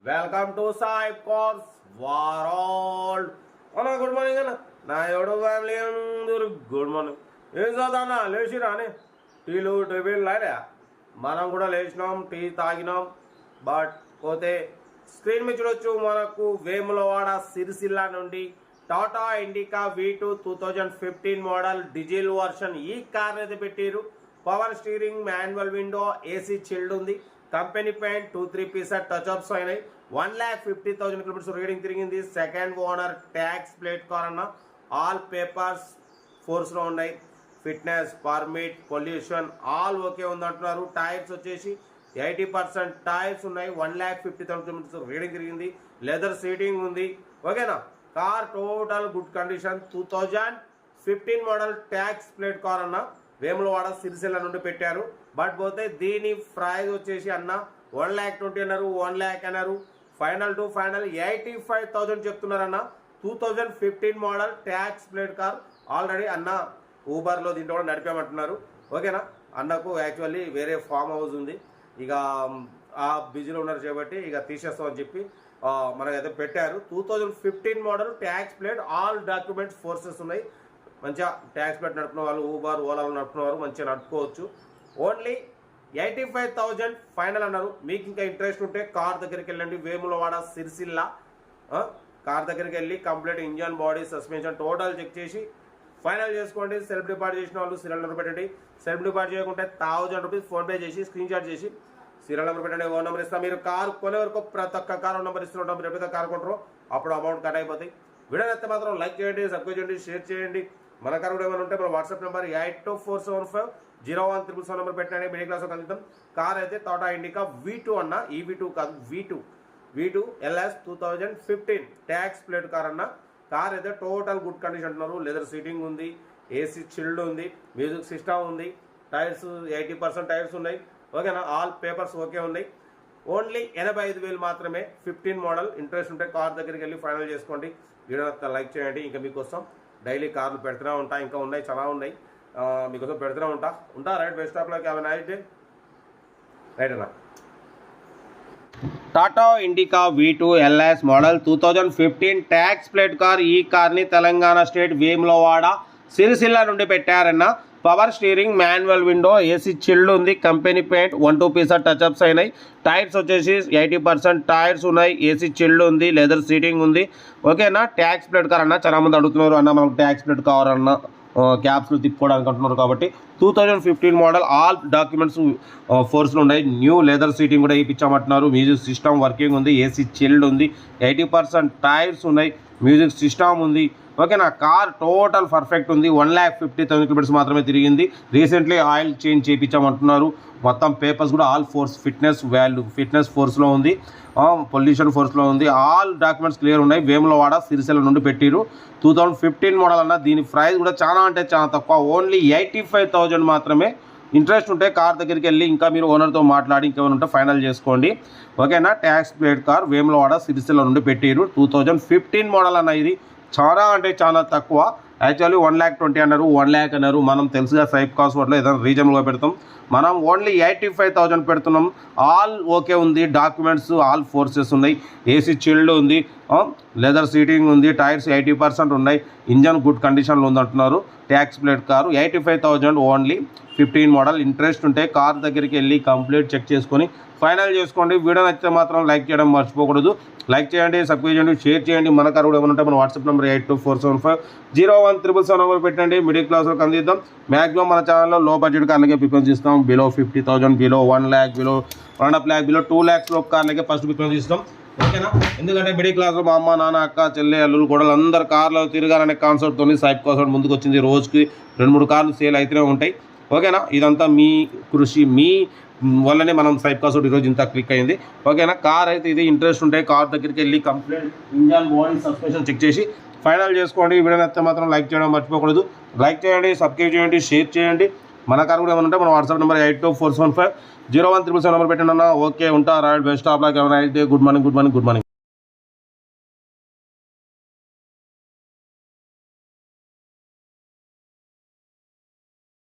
Welcome to Sai cars world అన్న good morning అన్న నా ఎవడో ఫ్యామిలీ అందరూ గుడ్ మార్నింగ్. ఏం చదువుతా లేచిరా అని టీలు టిఫిన్ లేరా? మనం కూడా లేచినాం, టీ తాగినాం. బట్ పోతే స్క్రీన్ మీద చూడొచ్చు, మనకు వేములవాడ సిరిసిల్ల నుండి Tata Indica V2 2015 model diesel version ఈ కార్ అయితే పెట్టారు. Power steering, manual window, AC chilled ఉంది. Company paint 2-3 pieces touch ups అయినాయి. 1,50,000 కిలోమీటర్స్ రీడింగ్ తిరిగింది. Second owner, tax plate car అన్న. ఆల్ పేపర్స్ ఫోర్స్లో ఉన్నాయి. Fitness, permit, pollution all okay ఉంది అంటున్నారు. టైర్స్ వచ్చేసి 80% టైర్స్ ఉన్నాయి. 1,50,000 కిలోమీటర్స్ రీడింగ్ తిరిగింది. లెదర్ సీటింగ్ ఉంది. ఓకేనా? Car total good condition. 2015 model tax plate car అన్న. వేములవాడ సిరిసిల్ల నుండి పెట్టారు. బట్ పోతే దీని ప్రైస్ వచ్చేసి అన్న 1,20,000 అన్నారు, 1,00,000 అన్నారు. Final to final 85,000 చెప్తున్నారన్న. 2015 model tax plate car. Already అన్న ఊబర్లో దీంట్లో కూడా నడిపామంటున్నారు. ఓకేనా? అన్నకు యాక్చువల్లీ వేరే ఫామ్ హౌస్ ఉంది, ఇక ఆ బిజీలో ఉన్నారు కాబట్టి ఇక తీసేస్తామని చెప్పి మనకైతే పెట్టారు. 2015 model tax plate, all documents forces ఉన్నాయి. మంచిగా ట్యాక్స్ ప్లేట్ నడుపుకున్న వాళ్ళు, ఊబర్ ఓలాలో నడుపుకున్న వాళ్ళు మంచిగా నడుపుకోవచ్చు. ఓన్లీ 85,000 ఫైనల్ అన్నారు. మీకు ఇంకా ఇంట్రెస్ట్ ఉంటే కార్ దగ్గరికి వెళ్ళండి. వేములవాడ సిరిసిల్ల కార్ దగ్గరికి వెళ్ళి complete engine, body, suspension total check చేసి ఫైనల్ చేసుకోండి. సెల్ఫ్ డిపాజిట్ చేసిన వాళ్ళు సీరియల్ నెంబర్ పెట్టండి. సెల్ఫ్ డిపాజిట్ చేయకుంటే 1,000 రూపీస్ ఫోన్పే చేసి స్క్రీన్ షాట్ చేసి సీరియల్ నెంబర్ పెట్టండి. ఓన్ నెంబర్ ఇస్తాం. మీరు కార్ కొనే వరకు ప్రతి ఒక్క కార్ నెంబర్ ఇస్తుంటాం. మీరు ఎప్పుడైతే కార్ కొంటారో అప్పుడు అమౌంట్ కట్ అయిపోతాయి. వీడియో అయితే మాత్రం లైక్ చేయండి, సబ్స్క్రైబ్ చేయండి, షేర్ చేయండి. మన కార్ కూడా ఏమైనా ఉంటే మన వాట్సాప్ నెంబర్ 8247501777 నెంబర్ పెట్టండి. మిడిల్ క్లాస్ అందిద్దాం. కార్ అయితే టాటా ఇండికా V2 అన్న. EV2 కాదు, V2 LS 2015 tax plate car అన్న. కార్ అయితే టోటల్ గుడ్ కండిషన్ అంటున్నారు. లెదర్ సీటింగ్ ఉంది, ఏసీ చిల్డ్ ఉంది, మ్యూజిక్ సిస్టమ్ ఉంది. టైర్స్ 80% టైర్స్ ఉన్నాయి. ఓకేనా? ఆల్ పేపర్స్ ఓకే ఉన్నాయి. ఓన్లీ 85,000 మాత్రమే. 15 మోడల్. ఇంట్రెస్ట్ ఉంటే కార్ దగ్గరికి వెళ్ళి ఫైనల్ చేసుకోండి. వీడియో లైక్ చేయండి. ఇంకా మీకోసం డైలీ కార్లు పెడుతూనే ఉంటా, ఇంకా ఉన్నాయి, చాలా ఉన్నాయి, మీకోసం పెడుతూనే ఉంటా. Right, best of luck, have a nice day. Right అన్న. Tata Indica V2 LS model 2015 tax plate car. ఈ కార్ని తెలంగాణ స్టేట్ వేములవాడ సిరిసిల్ల నుండి పెట్టారన్న. Power steering, manual window, AC chilled ఉంది. Company paint 1-2 pieces touch ups అయినాయి. టైర్స్ వచ్చేసి 80% టైర్స్ ఉన్నాయి. ఏసీ చిల్డ్ ఉంది, లెదర్ సీటింగ్ ఉంది. ఓకేనా? ట్యాక్స్ ప్లేట్ కార్ అన్న. చాలా మంది అడుగుతున్నారు అన్న మనకు ట్యాక్స్ ప్లేట్ కావాలన్న, క్యాప్స్లు తిప్పుకోవడానికి అంటున్నారు కాబట్టి 2015 మోడల్ ఆల్ డాక్యుమెంట్స్ ఫోర్స్లో ఉన్నాయి. న్యూ లెదర్ సీటింగ్ కూడా ఇప్పించామంటున్నారు. మ్యూజిక్ సిస్టమ్ వర్కింగ్ ఉంది. ఏసీ చిల్డ్ ఉంది. 80% టైర్స్ ఉన్నాయి. మ్యూజిక్ సిస్టమ్ ఉంది. ఓకేనా? కార్ టోటల్ పర్ఫెక్ట్ ఉంది. 1,50,000 కిలోమీటర్స్ మాత్రమే తిరిగింది. రీసెంట్లీ ఆయిల్ చేంజ్ చేయించామంటున్నారు. మొత్తం పేపర్స్ కూడా ఆల్ ఫోర్స్, ఫిట్నెస్ ఫోర్స్లో ఉంది, పొల్యూషన్ ఫోర్స్లో ఉంది. ఆల్ డాక్యుమెంట్స్ క్లియర్ ఉన్నాయి. వేములవాడ సిరిసిల్ల నుండి పెట్టిరు. 2015 మోడల్ అన్న. దీని ప్రైస్ కూడా చాలా అంటే చాలా తక్కువ. ఓన్లీ 85,000 మాత్రమే. ఇంట్రెస్ట్ ఉంటే కార్ దగ్గరికి వెళ్ళి ఇంకా మీరు ఓనర్తో మాట్లాడి ఇంకేమైనా ఉంటే ఫైనల్ చేసుకోండి. ఓకేనా? Tax plate car Vemulawada Sircilla నుండి పెట్టిరు. 2015 మోడల్ అన్న. ఇది చాలా అంటే చాలా తక్కువ. యాక్చువల్లీ 1,20,000 అన్నారు, 1,00,000 అన్నారు. మనం తెలుసుగా సైప్ కాస్ట్ వాటిలో ఏదైనా రీజనబుల్గా పెడతాం. మనం ఓన్లీ 85,000 పెడుతున్నాం. ఆల్ ఓకే ఉంది. డాక్యుమెంట్స్ ఆల్ ఫోర్సెస్ ఉన్నాయి. ఏసీ చిల్డ్ ఉంది, లెదర్ సీటింగ్ ఉంది. టైర్స్ 80% ఉన్నాయి. ఇంజన్ గుడ్ కండిషన్లో ఉంది అంటున్నారు. Tax plate car 85,000 only. 15 model. Interest ఉంటే కార్ దగ్గరికి వెళ్ళి కంప్లీట్ చెక్ చేసుకొని ఫైనల్ చేసుకోండి. వీడియో నచ్చితే మాత్రం లైక్ చేయడం మర్చిపోకూడదు. లైక్ చేయండి, సబ్స్క్రైబ్ చేయండి, షేర్ చేయండి. మన కారు కూడా ఏమైనా ఉంటే మన వాట్సాప్ నెంబర్ 8247501777 నెంబర్ పెట్టండి. మిడిల్ క్లాస్ వరకు అందిద్దాం. మ్యాక్సిమం మన ఛానల్లో లో బడ్జెట్ కార్లకే ప్రిఫరెన్స్ ఇస్తాం. Below 50,000, below 1,00,000, below 1.5 below 2 lakhs లో కార్లకే ఫస్ట్ ప్రిఫరెన్స్ ఇస్తాం. ఓకేనా? ఎందుకంటే మిడిల్ క్లాస్లో మా అమ్మ, నాన్న, అక్క, చెల్లె, అల్లులు, గొడవలు అందరు కార్లో తిరగాలనే కాన్సెప్ట్తో సైప్ కాస్ట్ ముందుకు వచ్చింది. రోజుకి 2-3 కార్లు సేల్ అయితేనే ఉంటాయి. ఓకేనా? ఇదంతా మీ కృషి, మీ వల్లనే మనం సైప్ కాస్ట్ ఈరోజు ఇంత క్లిక్ అయింది. ఓకేనా? కార్ అయితే ఇది. ఇంట్రెస్ట్ ఉంటే కార్ దగ్గరికి వెళ్ళి complete engine, body, suspension check చేసి ఫైనల్ చేసుకోండి. వీడియో నచ్చితే మాత్రం లైక్ చేయడం మర్చిపోకూడదు. లైక్ చేయండి, సబ్స్క్రైబ్ చేయండి, షేర్ చేయండి. మన కార్ కూడా ఏమైనా ఉంటే మన వాట్సాప్ నెంబర్ 8247501777 నెంబర్ పెట్టండి అన్న. ఓకే, ఉంటా. Right, best of luck, have a nice day. Good morning.